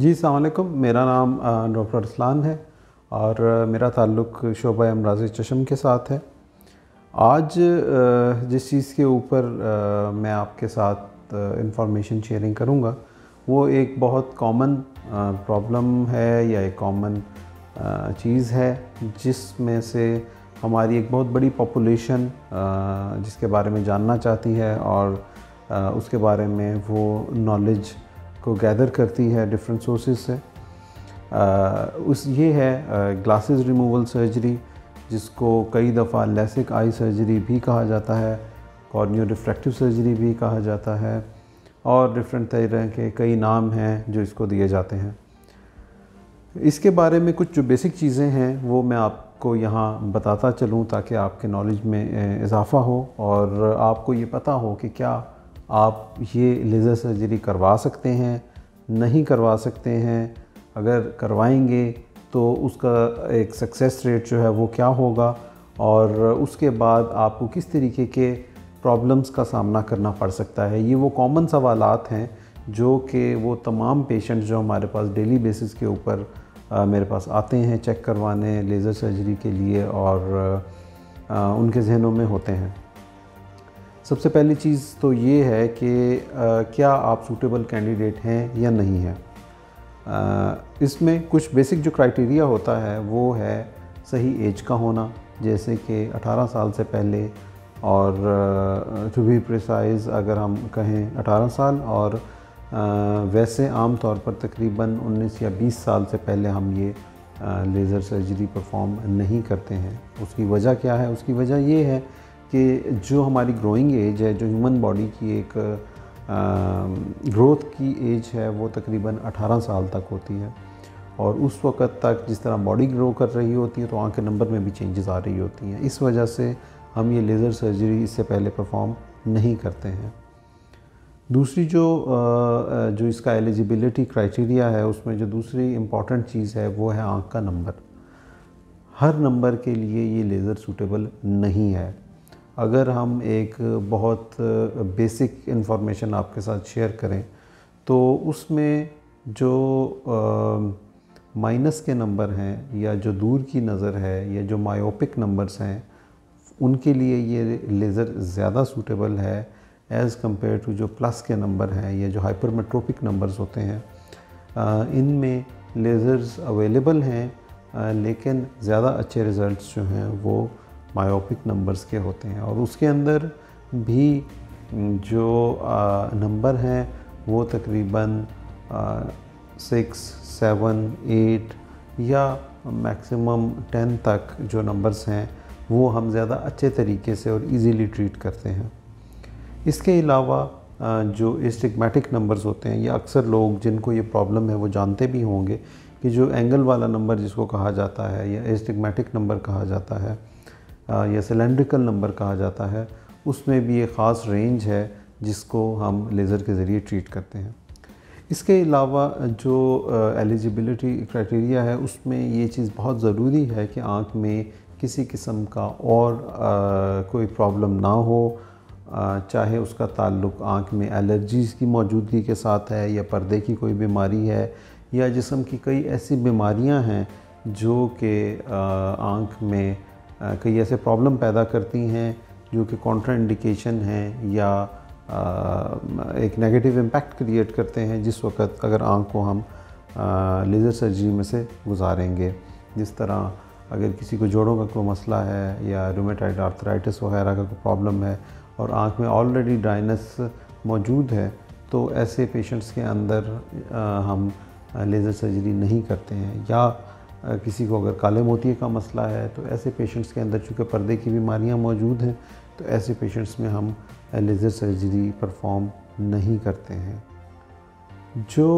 जी, अस्सलाम वालेकुम। मेरा नाम डॉक्टर अरसलान है और मेरा ताल्लुक़ शोबा अमराज़ चश्म के साथ है। आज जिस चीज़ के ऊपर मैं आपके साथ इंफॉर्मेशन शेयरिंग करूँगा, वो एक बहुत कॉमन प्रॉब्लम है या एक कॉमन चीज़ है, जिसमें से हमारी एक बहुत बड़ी पॉपुलेशन जिसके बारे में जानना चाहती है और उसके बारे में वो नॉलेज को गैदर करती है डिफरेंट सोर्सेज से। ये है ग्लासेस रिमूवल सर्जरी, जिसको कई दफ़ा लेसिक आई सर्जरी भी कहा जाता है, कॉर्नियो रिफ्रैक्टिव सर्जरी भी कहा जाता है और डिफरेंट तरह के कई नाम हैं जो इसको दिए जाते हैं। इसके बारे में कुछ जो बेसिक चीज़ें हैं वो मैं आपको यहाँ बताता चलूँ ताकि आपके नॉलेज में इजाफ़ा हो और आपको ये पता हो कि क्या आप ये लेज़र सर्जरी करवा सकते हैं, नहीं करवा सकते हैं, अगर करवाएंगे तो उसका एक सक्सेस रेट जो है वो क्या होगा और उसके बाद आपको किस तरीके के प्रॉब्लम्स का सामना करना पड़ सकता है। ये वो कॉमन सवालात हैं जो कि वो तमाम पेशेंट्स जो हमारे पास डेली बेसिस के ऊपर मेरे पास आते हैं चेक करवाने लेज़र सर्जरी के लिए और उनके जहनों में होते हैं। सबसे पहली चीज़ तो ये है कि क्या आप सूटेबल कैंडिडेट हैं या नहीं हैं। इसमें कुछ बेसिक जो क्राइटेरिया होता है वो है सही एज का होना, जैसे कि 18 साल से पहले और टू बी प्रिसाइज अगर हम कहें 18 साल और वैसे आम तौर पर तकरीबन 19 या 20 साल से पहले हम ये लेज़र सर्जरी परफॉर्म नहीं करते हैं। उसकी वजह क्या है? उसकी वजह ये है कि जो हमारी ग्रोइंग एज है, जो ह्यूमन बॉडी की एक ग्रोथ की एज है, वो तकरीबन 18 साल तक होती है और उस वक़्त तक जिस तरह बॉडी ग्रो कर रही होती है तो आँख के नंबर में भी चेंजेस आ रही होती हैं। इस वजह से हम ये लेज़र सर्जरी इससे पहले परफॉर्म नहीं करते हैं। दूसरी जो इसका एलिजिबिलिटी क्राइटेरिया है, उसमें जो दूसरी इम्पॉर्टेंट चीज़ है वो है आँख का नंबर। हर नंबर के लिए ये लेज़र सूटेबल नहीं है। अगर हम एक बहुत बेसिक इन्फॉर्मेशन आपके साथ शेयर करें तो उसमें जो माइनस के नंबर हैं या जो दूर की नज़र है या जो मायोपिक नंबर्स हैं, उनके लिए ये लेज़र ज़्यादा सूटेबल है एज़ कम्पेयर टू जो प्लस के नंबर हैं या जो हाइपरमेट्रोपिक नंबर्स होते हैं। इनमें लेज़र्स अवेलेबल हैं लेकिन ज़्यादा अच्छे रिज़ल्ट्स जो हैं वो मायोपिक नंबर्स के होते हैं और उसके अंदर भी जो नंबर हैं वो तकरीबन 6, 7, 8 या मैक्सिमम 10 तक जो नंबर्स हैं वो हम ज़्यादा अच्छे तरीके से और इजीली ट्रीट करते हैं। इसके अलावा जो एस्टिग्मेटिक नंबर्स होते हैं, या अक्सर लोग जिनको ये प्रॉब्लम है वो जानते भी होंगे कि जो एंगल वाला नंबर जिसको कहा जाता है या एस्टिग्मेटिक नंबर कहा जाता है या सिलेंड्रिकल नंबर कहा जाता है, उसमें भी एक ख़ास रेंज है जिसको हम लेज़र के ज़रिए ट्रीट करते हैं। इसके अलावा जो एलिजिबिलिटी क्राइटेरिया है उसमें ये चीज़ बहुत ज़रूरी है कि आँख में किसी किस्म का और कोई प्रॉब्लम ना हो, चाहे उसका ताल्लुक़ आँख में एलर्जीज़ की मौजूदगी के साथ है या पर्दे की कोई बीमारी है या जिस्म की कई ऐसी बीमारियां हैं जो कि आँख में कई ऐसे प्रॉब्लम पैदा करती हैं जो कि कॉन्ट्राइंडिकेशन हैं या एक नेगेटिव इम्पैक्ट क्रिएट करते हैं जिस वक्त अगर आँख को हम लेज़र सर्जरी में से गुजारेंगे। जिस तरह अगर किसी को जोड़ों का कोई मसला है या रूमेटॉइड आर्थराइटिस वगैरह का कोई प्रॉब्लम है और आँख में ऑलरेडी ड्राइनेस मौजूद है, तो ऐसे पेशेंट्स के अंदर हम लेज़र सर्जरी नहीं करते हैं। या किसी को अगर काले मोतिये का मसला है तो ऐसे पेशेंट्स के अंदर चूँकि पर्दे की बीमारियां मौजूद हैं तो ऐसे पेशेंट्स में हम लेज़र सर्जरी परफॉर्म नहीं करते हैं। जो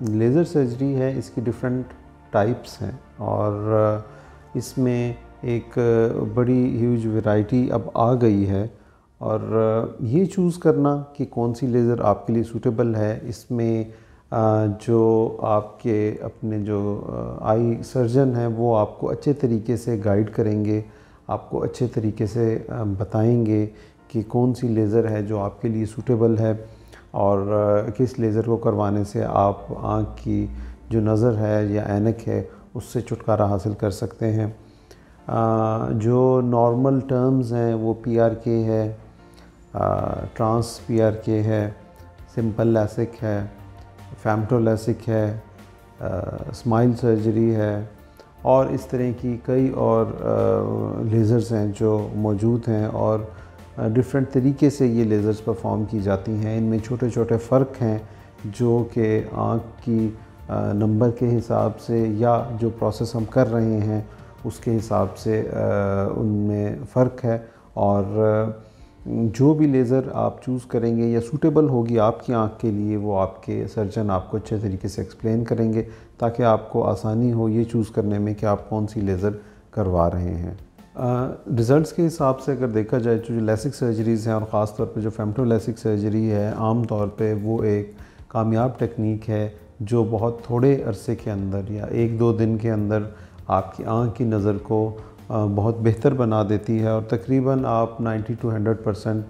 लेज़र सर्जरी है इसकी डिफरेंट टाइप्स हैं और इसमें एक बड़ी ह्यूज वैरायटी अब आ गई है और ये चूज़ करना कि कौन सी लेज़र आपके लिए सूटेबल है, इसमें जो आपके अपने जो आई सर्जन हैं वो आपको अच्छे तरीके से गाइड करेंगे, आपको अच्छे तरीके से बताएंगे कि कौन सी लेज़र है जो आपके लिए सूटेबल है और किस लेज़र को करवाने से आप आँख की जो नज़र है या ऐनक है उससे छुटकारा हासिल कर सकते हैं। जो नॉर्मल टर्म्स हैं वो PRK है, ट्रांस PRK है, सिंपल लैसिक है, फैम्टोलैसिक है, स्माइल सर्जरी है और इस तरह की कई और लेज़र्स हैं जो मौजूद हैं और डिफरेंट तरीके से ये लेज़र्स परफॉर्म की जाती हैं। इनमें छोटे छोटे फ़र्क हैं जो कि आँख की नंबर के हिसाब से या जो प्रोसेस हम कर रहे हैं उसके हिसाब से उनमें फ़र्क है और जो भी लेज़र आप चूज़ करेंगे या सूटेबल होगी आपकी आँख के लिए वो आपके सर्जन आपको अच्छे तरीके से एक्सप्लेन करेंगे ताकि आपको आसानी हो ये चूज़ करने में कि आप कौन सी लेज़र करवा रहे हैं। रिज़ल्ट्स के हिसाब से अगर देखा जाए तो जो लैसिक सर्जरीज़ हैं और ख़ास तौर पे जो फेम्टोलैसिक सर्जरी है आम तौर पे वो एक कामयाब टेक्निक है जो बहुत थोड़े अरसे के अंदर या 1-2 दिन के अंदर आपकी आँख की नज़र को बहुत बेहतर बना देती है और तकरीबन आप 90 to 100%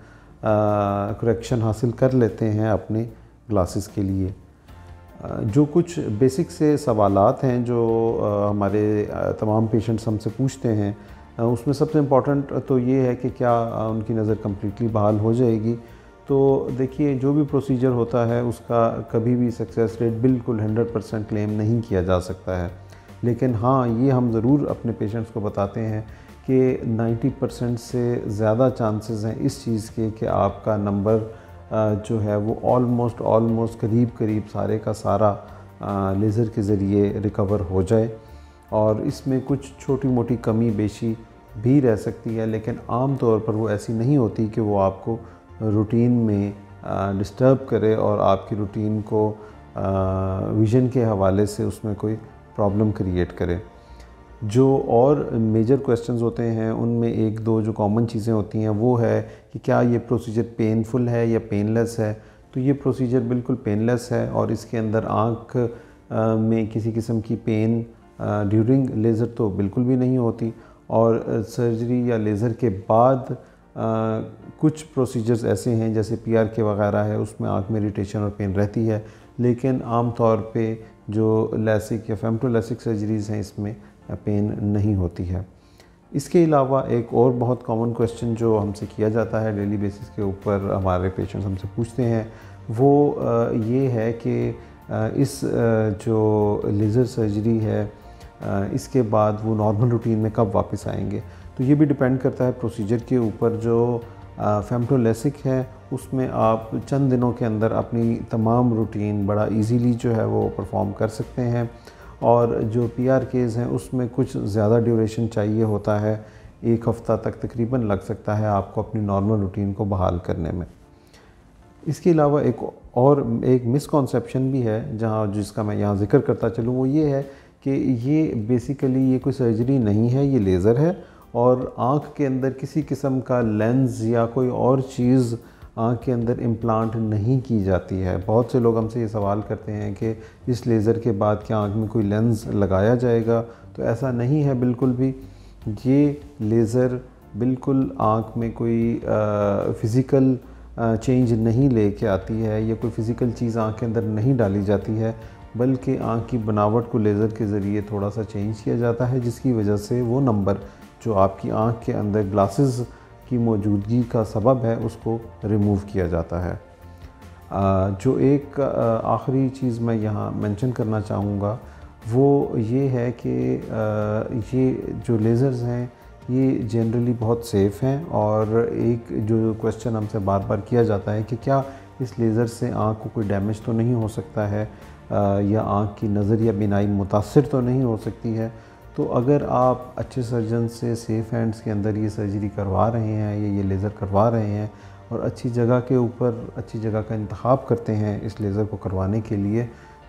करेक्शन हासिल कर लेते हैं अपने ग्लासेस के लिए। जो कुछ बेसिक से सवालात हैं जो हमारे तमाम पेशेंट्स हमसे पूछते हैं उसमें सबसे इम्पॉर्टेंट तो ये है कि क्या उनकी नज़र कम्प्लीटली बहाल हो जाएगी। तो देखिए जो भी प्रोसीजर होता है उसका कभी भी सक्सेस रेट बिल्कुल 100% क्लेम नहीं किया जा सकता है, लेकिन हाँ ये हम ज़रूर अपने पेशेंट्स को बताते हैं कि 90% से ज़्यादा चांसेस हैं इस चीज़ के कि आपका नंबर जो है वो ऑलमोस्ट करीब सारे का सारा लेज़र के ज़रिए रिकवर हो जाए और इसमें कुछ छोटी मोटी कमी बेशी भी रह सकती है, लेकिन आम तौर पर वो ऐसी नहीं होती कि वो आपको रूटीन में डिस्टर्ब करे और आपकी रूटीन को विज़न के हवाले से उसमें कोई प्रॉब्लम क्रिएट करे। जो और मेजर क्वेश्चंस होते हैं उनमें 1-2 जो कॉमन चीज़ें होती हैं वो है कि क्या ये प्रोसीजर पेनफुल है या पेनलेस है। तो ये प्रोसीजर बिल्कुल पेनलेस है और इसके अंदर आँख में किसी किस्म की पेन ड्यूरिंग लेज़र तो बिल्कुल भी नहीं होती और सर्जरी या लेज़र के बाद कुछ प्रोसीजर्स ऐसे हैं जैसे PRK वगैरह है उसमें आँख में इरिटेशन और पेन रहती है, लेकिन आम तौर पे जो लैसिक या फेम्टोलैसिक सर्जरीज़ हैं इसमें पेन नहीं होती है। इसके अलावा एक और बहुत कॉमन क्वेश्चन जो हमसे किया जाता है डेली बेसिस के ऊपर हमारे पेशेंट्स हमसे पूछते हैं वो ये है कि इस जो लेज़र सर्जरी है इसके बाद वो नॉर्मल रूटीन में कब वापस आएंगे। तो ये भी डिपेंड करता है प्रोसीजर के ऊपर। जो फेम्टोलैसिक है उसमें आप चंद दिनों के अंदर अपनी तमाम रूटीन बड़ा इजीली जो है वो परफॉर्म कर सकते हैं और जो PRKs हैं उसमें कुछ ज़्यादा ड्यूरेशन चाहिए होता है, 1 हफ़्ता तक तकरीबन लग सकता है आपको अपनी नॉर्मल रूटीन को बहाल करने में। इसके अलावा एक मिसकॉन्सेप्शन भी है जिसका मैं यहाँ ज़िक्र करता चलूँ वो ये है कि ये बेसिकली ये कोई सर्जरी नहीं है, ये लेज़र है और आँख के अंदर किसी किस्म का लेंस या कोई और चीज़ आँख के अंदर इम्प्लांट नहीं की जाती है। बहुत से लोग हमसे ये सवाल करते हैं कि इस लेज़र के बाद क्या आँख में कोई लेंस लगाया जाएगा, तो ऐसा नहीं है बिल्कुल भी। ये लेज़र बिल्कुल आँख में कोई फ़िज़िकल चेंज नहीं लेके आती है या कोई फ़िज़िकल चीज़ आँख के अंदर नहीं डाली जाती है, बल्कि आँख की बनावट को लेज़र के ज़रिए थोड़ा सा चेंज किया जाता है जिसकी वजह से वो नंबर जो आपकी आँख के अंदर ग्लासेस की मौजूदगी का सबब है उसको रिमूव किया जाता है। जो एक आखिरी चीज़ मैं यहाँ मेंशन करना चाहूँगा वो ये है कि ये जो लेज़र्स हैं ये जनरली बहुत सेफ़ हैं और एक जो क्वेश्चन हमसे बार बार किया जाता है कि क्या इस लेज़र से आँख को कोई डैमेज तो नहीं हो सकता है या आँख की नज़र या बीनाई मुतासिर तो नहीं हो सकती है। तो अगर आप अच्छे सर्जन से सेफ़ हैंड्स के अंदर ये सर्जरी करवा रहे हैं या ये लेज़र करवा रहे हैं और अच्छी जगह के ऊपर अच्छी जगह का इंतखाब करते हैं इस लेज़र को करवाने के लिए,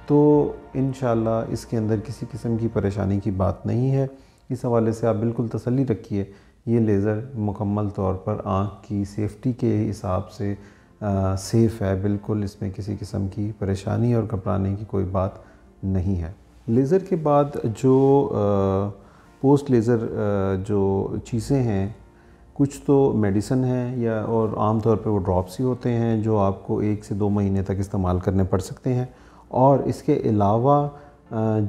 तो इंशाअल्लाह इसके अंदर किसी किस्म की परेशानी की बात नहीं है। इस हवाले से आप बिल्कुल तसल्ली रखिए, ये लेज़र मुकम्मल तौर पर आँख की सेफ्टी के हिसाब से सेफ़ है, बिल्कुल इसमें किसी किस्म की परेशानी और घबराने की कोई बात नहीं है। लेज़र के बाद जो पोस्ट लेज़र जो चीज़ें हैं कुछ तो मेडिसिन है या और आम तौर पे वो ड्रॉप्स ही होते हैं जो आपको 1 से 2 महीने तक इस्तेमाल करने पड़ सकते हैं। और इसके अलावा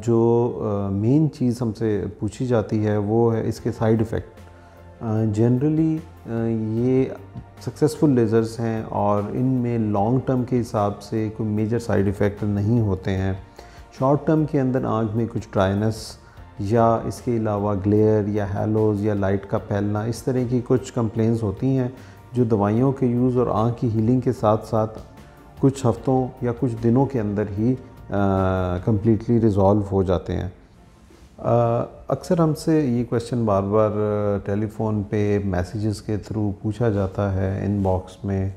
जो मेन चीज़ हमसे पूछी जाती है वो है इसके साइड इफ़ेक्ट। जनरली ये सक्सेसफुल लेज़र्स हैं और इनमें लॉन्ग टर्म के हिसाब से कोई मेजर साइड इफ़ेक्ट नहीं होते हैं। शॉर्ट टर्म के अंदर आँख में कुछ ड्राइनेस या इसके अलावा ग्लेयर या हैलोज़ या लाइट का फैलना, इस तरह की कुछ कंप्लेंट्स होती हैं जो दवाइयों के यूज़ और आँख की हीलिंग के साथ साथ कुछ हफ्तों या कुछ दिनों के अंदर ही कम्प्लीटली रिज़ॉल्व हो जाते हैं। अक्सर हमसे ये क्वेश्चन बार बार टेलीफ़ोन पे मैसेजेस के थ्रू पूछा जाता है, इनबॉक्स में,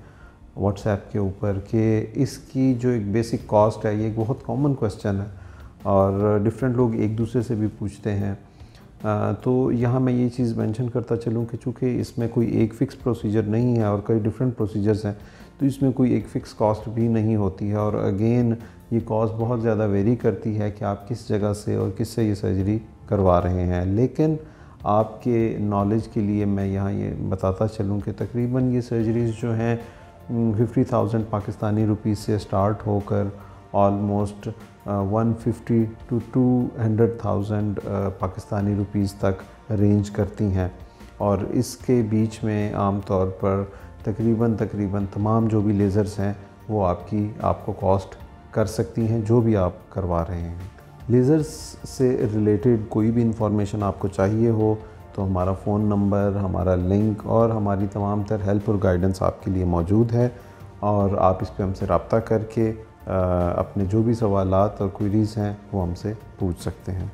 व्हाट्सएप के ऊपर, कि इसकी जो एक बेसिक कॉस्ट है, ये एक बहुत कॉमन क्वेश्चन है और डिफरेंट लोग एक दूसरे से भी पूछते हैं। तो यहाँ मैं ये चीज़ मेंशन करता चलूँ कि चूँकि इसमें कोई एक फ़िक्स प्रोसीजर नहीं है और कई डिफरेंट प्रोसीजर्स हैं, तो इसमें कोई एक फ़िक्स कॉस्ट भी नहीं होती है। और अगेन ये कॉस्ट बहुत ज़्यादा वेरी करती है कि आप किस जगह से और किससे ये सर्जरी करवा रहे हैं। लेकिन आपके नॉलेज के लिए मैं यहाँ ये बताता चलूँ कि तकरीबन ये सर्जरीज़ जो हैं 50,000 पाकिस्तानी रुपीज़ से स्टार्ट होकर ऑलमोस्ट 150 टू 200,000 पाकिस्तानी रुपीज़ तक रेंज करती हैं। और इसके बीच में आम तौर पर तकरीबन तमाम जो भी लेज़र्स हैं वो आपको कॉस्ट कर सकती हैं, जो भी आप करवा रहे हैं। लेज़र्स से रिलेटेड कोई भी इंफॉर्मेशन आपको चाहिए हो तो हमारा फ़ोन नंबर, हमारा लिंक और हमारी तमाम तर हेल्प और गाइडेंस आपके लिए मौजूद है और आप इस पे हमसे रब्ता करके अपने जो भी सवालात और क्वेरीज़ हैं वो हमसे पूछ सकते हैं।